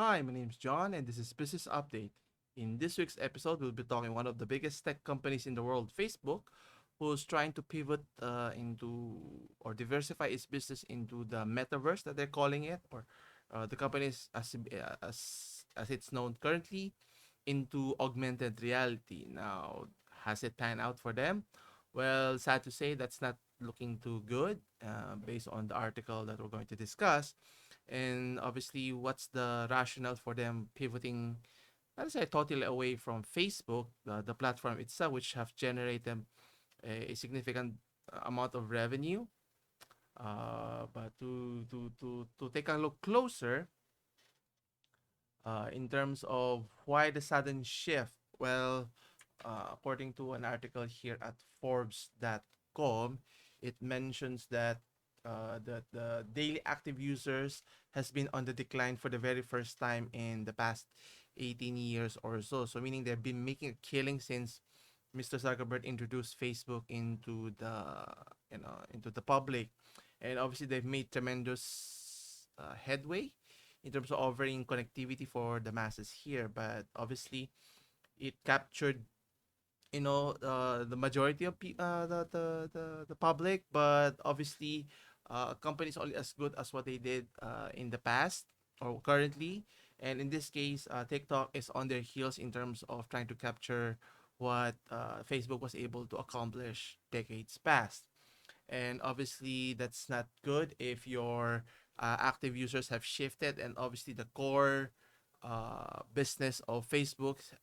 Hi, my name is John, and this is Business Update. In this week's episode, we'll be talking one of the biggest tech companies in the world, Facebook, who's trying to pivot into or diversify its business into the metaverse that they're calling it, or the company is as it's known currently into augmented reality. Now, has it panned out for them? Well, sad to say, that's not looking too good, based on the article that we're going to discuss. And obviously, what's the rationale for them pivoting, let's say, totally away from Facebook, the platform itself, which have generated a significant amount of revenue. But to take a look closer, in terms of why the sudden shift, well, according to an article here at Forbes.com, it mentions that the daily active users has been on the decline for the very first time in the past 18 years or so. So meaning they've been making a killing since Mr. Zuckerberg introduced Facebook into the public, and obviously they've made tremendous headway in terms of offering connectivity for the masses here. But obviously, it captured the majority of the public, but obviously companies only as good as what they did in the past or currently. And in this case, TikTok is on their heels in terms of trying to capture what Facebook was able to accomplish decades past. And obviously that's not good if your active users have shifted, and obviously the core business of Facebook's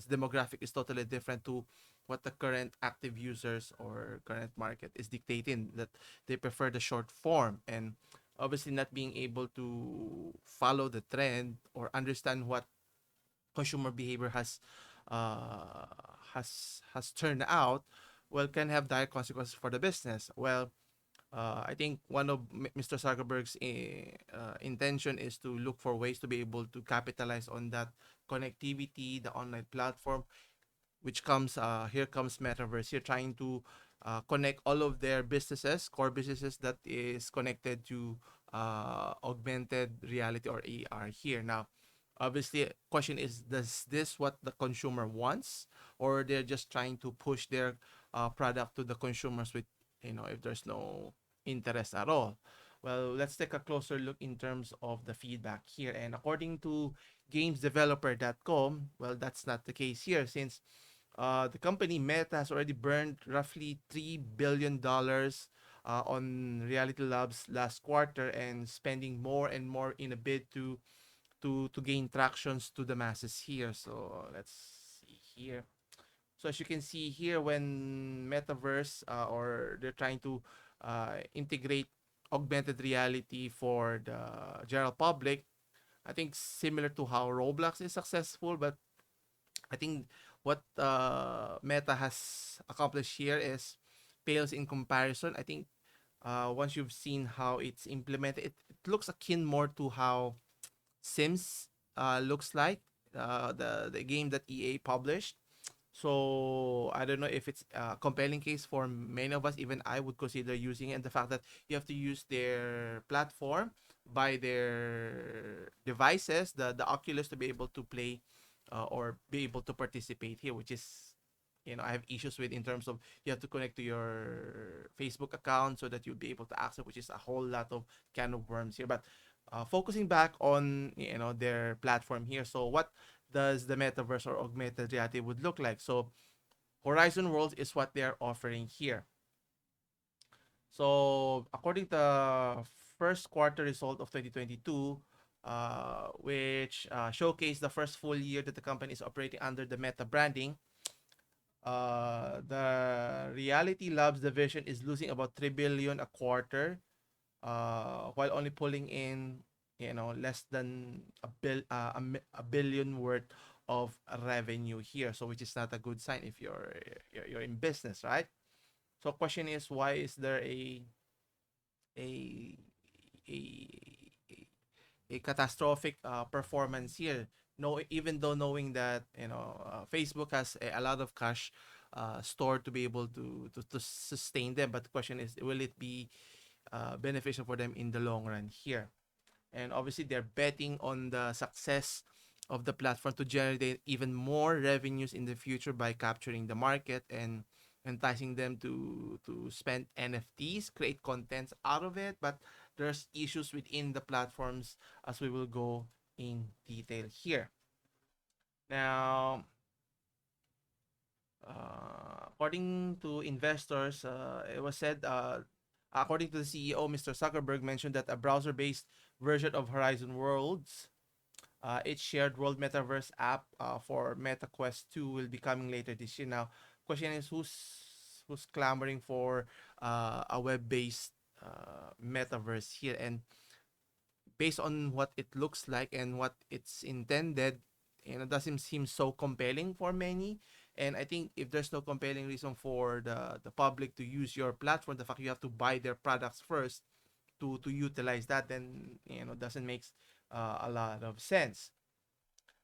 demographic is totally different to what the current active users or current market is dictating, that they prefer the short form. And obviously not being able to follow the trend or understand what consumer behavior uh, has turned out, well, can have dire consequences for the business. Well, I think one of Mr. Zuckerberg's intention is to look for ways to be able to capitalize on that connectivity, the online platform, which comes here comes Metaverse here, trying to connect all of their businesses, core businesses that is connected to augmented reality or AR here. Now, obviously, question is, does this what the consumer wants, or they're just trying to push their product to the consumers with, if there's no interest at all? Well, let's take a closer look in terms of the feedback here. And according to gamesdeveloper.com, well, that's not the case here, since the company Meta has already burned roughly $3 billion on Reality Labs last quarter, and spending more and more in a bid to gain tractions to the masses here. So let's see here. So as you can see here, when Metaverse or they're trying to integrate augmented reality for the general public, I think similar to how Roblox is successful, but I think what Meta has accomplished here is pales in comparison. I think once you've seen how it's implemented, it looks akin more to how Sims looks like, the game that EA published. So I don't know if it's a compelling case for many of us. Even I would consider using it. And the fact that you have to use their platform, buy their devices, the Oculus, to be able to play or be able to participate here, which is, I have issues with, in terms of you have to connect to your Facebook account so that you'll be able to access, which is a whole lot of can of worms here. But focusing back on their platform here, so what does the metaverse or augmented reality would look like? So Horizon Worlds is what they're offering here. So according to the first quarter result of 2022, which showcased the first full year that the company is operating under the Meta branding, the Reality Labs division is losing about 3 billion a quarter, while only pulling in, less than a billion worth of revenue here. So which is not a good sign if you're in business, right? So question is, why is there a a a catastrophic performance here? No, even though knowing that Facebook has a lot of cash stored to be able to sustain them, but the question is, will it be beneficial for them in the long run here? and obviously they're betting on the success of the platform to generate even more revenues in the future by capturing the market and enticing them to spend NFTs, create contents out of it. But there's issues within the platforms as we will go in detail here. Now, according to investors, it was said, according to the CEO, Mr. Zuckerberg mentioned that a browser-based version of Horizon Worlds, its shared world metaverse app for Meta Quest 2 will be coming later this year. Now, question is who's clamoring for a web-based metaverse here, and based on what it looks like and what it's intended, doesn't seem so compelling for many. And I think if there's no compelling reason for the public to use your platform, the fact you have to buy their products first to utilize that, then doesn't make a lot of sense.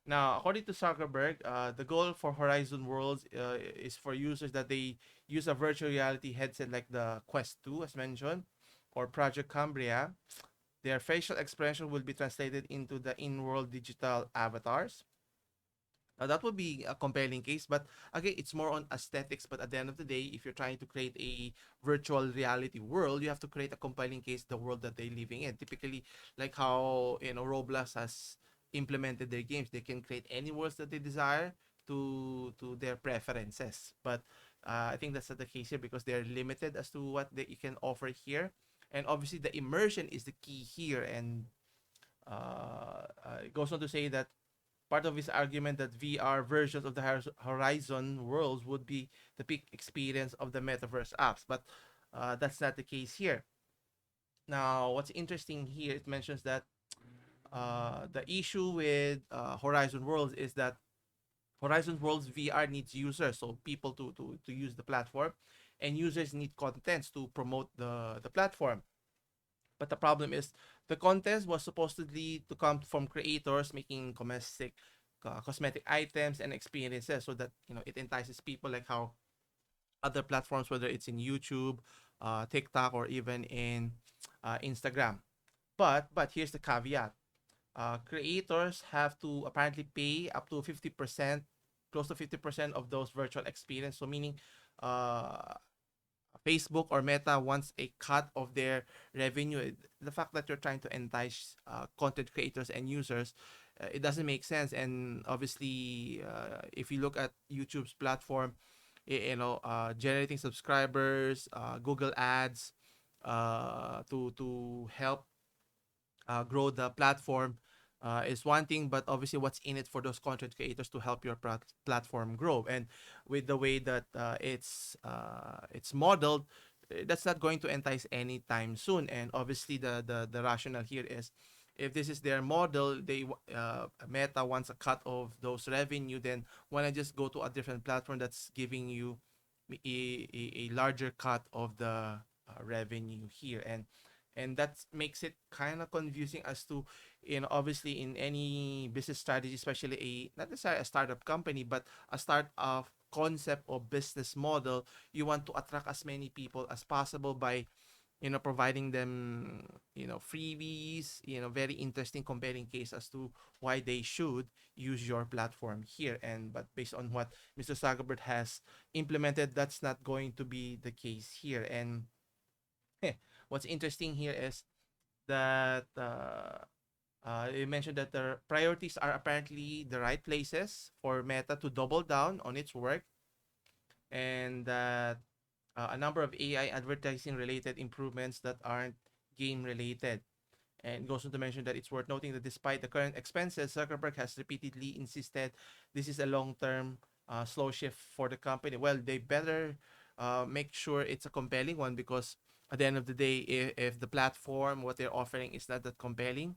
Now, according to Zuckerberg, the goal for Horizon Worlds is for users that they use a virtual reality headset like the Quest 2, as mentioned, or Project Cambria. Their facial expression will be translated into the in-world digital avatars. Now, that would be a compelling case, but again, it's more on aesthetics. But at the end of the day, if you're trying to create a virtual reality world, you have to create a compelling case, the world that they're living in. Typically, like how Roblox has implemented their games, they can create any worlds that they desire to their preferences. But I think that's not the case here because they're limited as to what you can offer here. And obviously, the immersion is the key here. And it goes on to say that part of his argument that VR versions of the Horizon worlds would be the peak experience of the metaverse apps, but that's not the case here. Now, what's interesting here, it mentions that the issue with Horizon Worlds is that Horizon Worlds VR needs users, so people to use the platform, and users need contents to promote the platform. But the problem is the contest was supposedly to come from creators making cosmetic items and experiences so that it entices people like how other platforms, whether it's in YouTube, TikTok, or even in Instagram. But here's the caveat: creators have to apparently pay up to 50%, close to 50% of those virtual experience. So meaning, uh, Facebook or Meta wants a cut of their revenue. The fact that you're trying to entice content creators and users, it doesn't make sense. And obviously, if you look at YouTube's platform, generating subscribers, Google Ads, to help grow the platform is one thing, but obviously what's in it for those content creators to help your platform grow. And with the way that it's modeled, that's not going to entice anytime soon. And obviously the rationale here is if this is their model, they Meta wants a cut of those revenue, then why not just go to a different platform that's giving you a larger cut of the revenue here. And that makes it kind of confusing as to obviously in any business strategy, especially not necessarily a startup company, but a startup concept or business model, you want to attract as many people as possible by providing them freebies, very interesting compelling case as to why they should use your platform here. And but based on what Mr. Zuckerberg has implemented, that's not going to be the case here. And what's interesting here is that you mentioned that the priorities are apparently the right places for Meta to double down on its work, and that a number of AI advertising related improvements that aren't game related. And goes on to mention that it's worth noting that despite the current expenses, Zuckerberg has repeatedly insisted this is a long-term slow shift for the company. Well, they better make sure it's a compelling one, because at the end of the day, if the platform, what they're offering is not that compelling,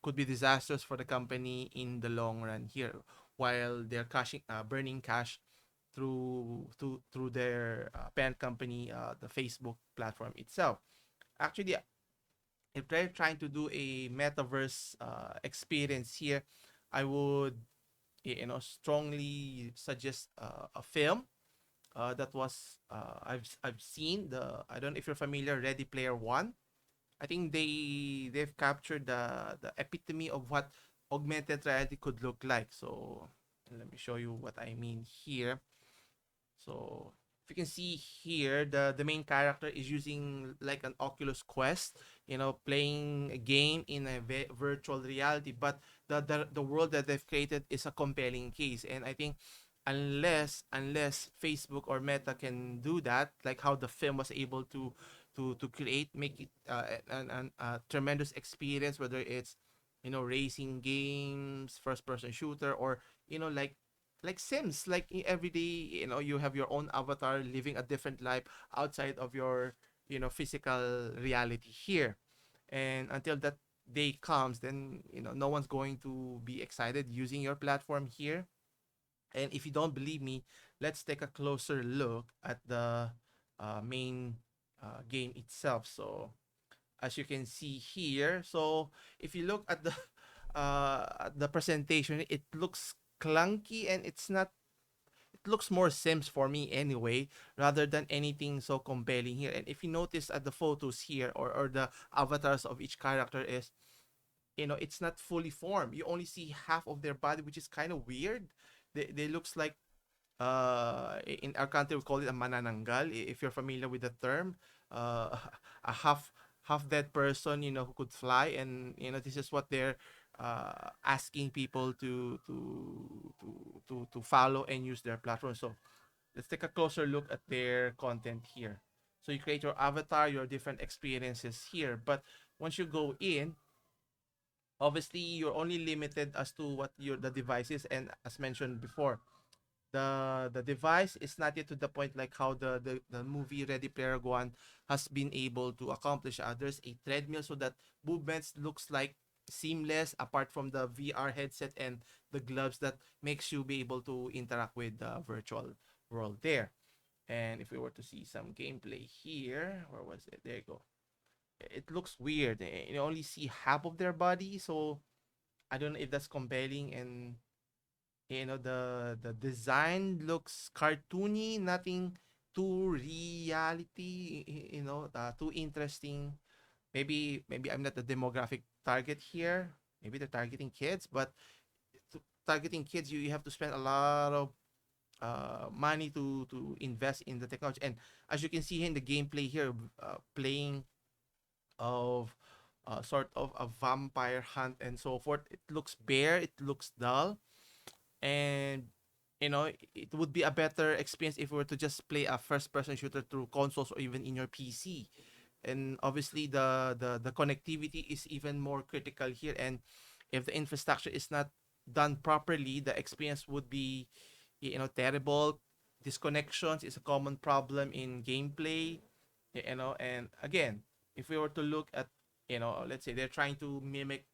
could be disastrous for the company in the long run here, while they're burning cash through their parent company, the Facebook platform itself. Actually, if they're trying to do a metaverse experience here, I would strongly suggest a film that was I've seen the I don't know if you're familiar, Ready Player One. I think they've captured the epitome of what augmented reality could look like. So let me show you what I mean here. So if you can see here, the main character is using like an Oculus Quest, playing a game in a virtual reality. But the world that they've created is a compelling case, and I think unless Facebook or Meta can do that, like how the film was able to create, make it an tremendous experience, whether it's racing games, first person shooter, or like Sims, like every day, you have your own avatar living a different life outside of your, physical reality here. And until that day comes, then, no one's going to be excited using your platform here. And if you don't believe me, let's take a closer look at the main game itself. So, as you can see here, so if you look at the at the presentation, it looks clunky, and it looks more Sims for me anyway, rather than anything so compelling here. And if you notice at the photos here, or the avatars of each character is, it's not fully formed. You only see half of their body, which is kind of weird. They looks like, in our country we call it a manananggal, if you're familiar with the term, uh a half dead person, who could fly. And this is what they're asking people to follow and use their platform. So let's take a closer look at their content here. So you create your avatar, your different experiences here, but once you go in, obviously you're only limited as to what your the device is. And as mentioned before, the device is not yet to the point like how the movie Ready Player One has been able to accomplish. There's a treadmill, so that movements looks like seamless, apart from the VR headset and the gloves that makes you be able to interact with the virtual world there. And if we were to see some gameplay here, where was it? There you go. It looks weird. You only see half of their body, so I don't know if that's compelling. And the design looks cartoony, nothing too reality, too interesting. Maybe I'm not the demographic target here. Maybe they're targeting kids, but targeting kids, you have to spend a lot of money to invest in the technology. And as you can see in the gameplay here, playing of sort of a vampire hunt and so forth, it looks bare, it looks dull. And it would be a better experience if we were to just play a first person shooter through consoles or even in your PC. And obviously the connectivity is even more critical here. And if the infrastructure is not done properly, the experience would be, terrible. Disconnections is a common problem in gameplay. And again, if we were to look at, let's say they're trying to mimic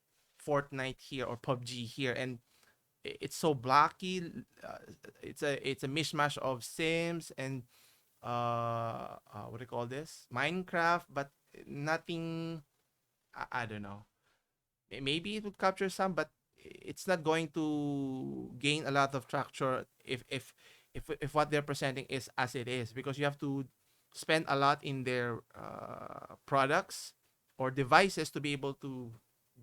Fortnite here or PUBG here, and it's so blocky. It's a mishmash of Sims and what do you call this, Minecraft, but nothing. I don't know. Maybe it would capture some, but it's not going to gain a lot of traction if what they're presenting is as it is, because you have to spend a lot in their products or devices to be able to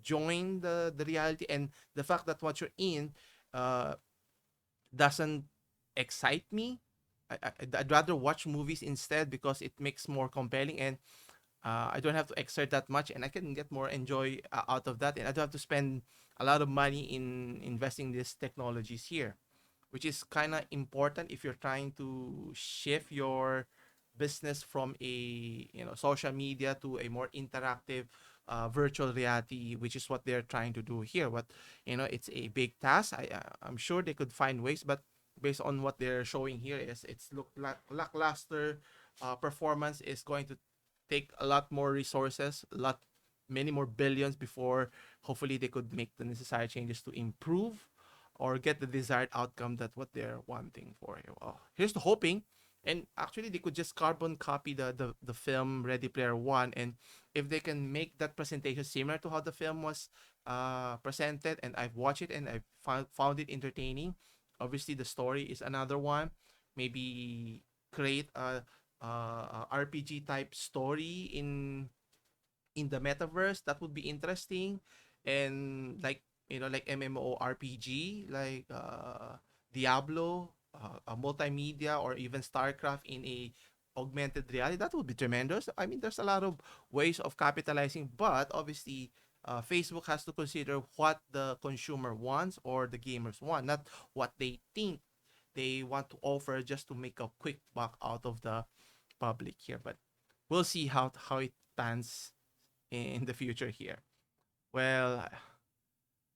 join the reality. And the fact that what you're in uh, doesn't excite me. I'd rather watch movies instead, because it makes more compelling. And I don't have to exert that much, and I can get more enjoy out of that, and I don't have to spend a lot of money in investing these technologies here, which is kind of important if you're trying to shift your business from a social media to a more interactive virtual reality, which is what they're trying to do here. But it's a big task. I'm sure they could find ways, but based on what they're showing here, is it's lackluster. Performance is going to take a lot more resources, many more billions before hopefully they could make the necessary changes to improve or get the desired outcome that what they're wanting for you. Oh, here's the hoping. And actually, they could just carbon copy the film Ready Player One, and if they can make that presentation similar to how the film was presented, and I've watched it and I found it entertaining. Obviously, the story is another one. Maybe create a RPG type story in in the metaverse. That would be interesting. And like, like MMORPG, like Diablo, a multimedia, or even StarCraft in a augmented reality, that would be tremendous. I mean, there's a lot of ways of capitalizing, but obviously Facebook has to consider what the consumer wants or the gamers want, not what they think they want to offer just to make a quick buck out of the public here. But we'll see how it pans in the future here. Well,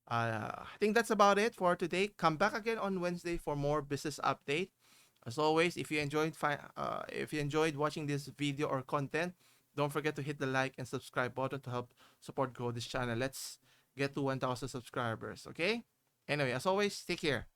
I think that's about it for today. Come back again on Wednesday for more business update. As always, if you enjoyed watching this video or content, don't forget to hit the like and subscribe button to help support grow this channel. Let's get to 1,000 subscribers. Okay. Anyway, as always, take care.